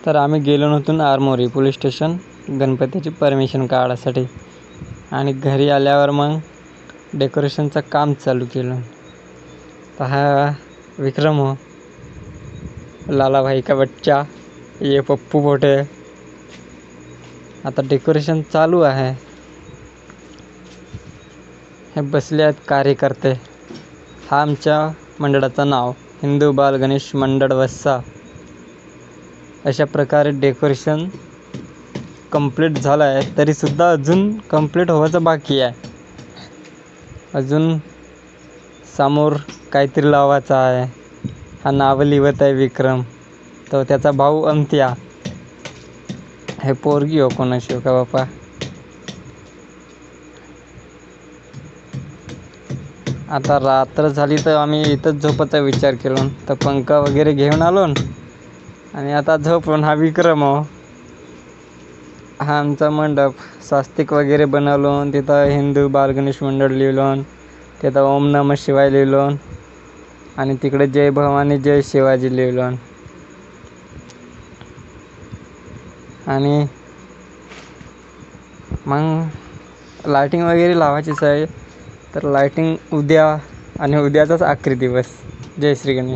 तर आम्ही गेलो नव्हतो आरमोरी पोलीस स्टेशन गणपतीची परमिशन काढायसाठी. आणि घरी आल्यावर मग डेकोरेशनचं काम चालू केलं. तर हा विक्रम हो, लाला भाई का बच्चा, ये पप्पू मोठे. आता डेकोरेशन चालू आहे. हे बसले आहेत कार्यकर्ते. हा आमच्या मंडळाचं नाव हिंदू बाल गणेश मंडळ वस्सा. अशा प्रकारे डेकोरेशन कंप्लीट झालं आहे, तरीसुद्धा अजून कंप्लीट व्हायचं बाकी आहे. अजून समोर काहीतरी लावायचं आहे. हा नाव लिहित आहे विक्रम, तो त्याचा भाऊ अंत्या. हे पोरगी हो कोणाशी हो का बापा. आता रात्र झाली तर आम्ही इथंच झोपायचा विचार केला. तर पंखा वगैरे घेऊन आलो आणि आता झोपून. हा विक्रम हो, हा आमचा मंडप स्वास्तिक वगैरे बनवलो. तिथं हिंदू बाल गणेश मंडळ लिहिलं, तिथं ओम नमः शिवाय लिहिलं आणि तिकडे जय भवानी जय शिवाजी लिहिलं. आणि मग लायटिंग वगैरे लावायचीच आहे. तर लायटिंग उद्या आणि उद्याचाच आखरी दिवस. जय श्री गणेश.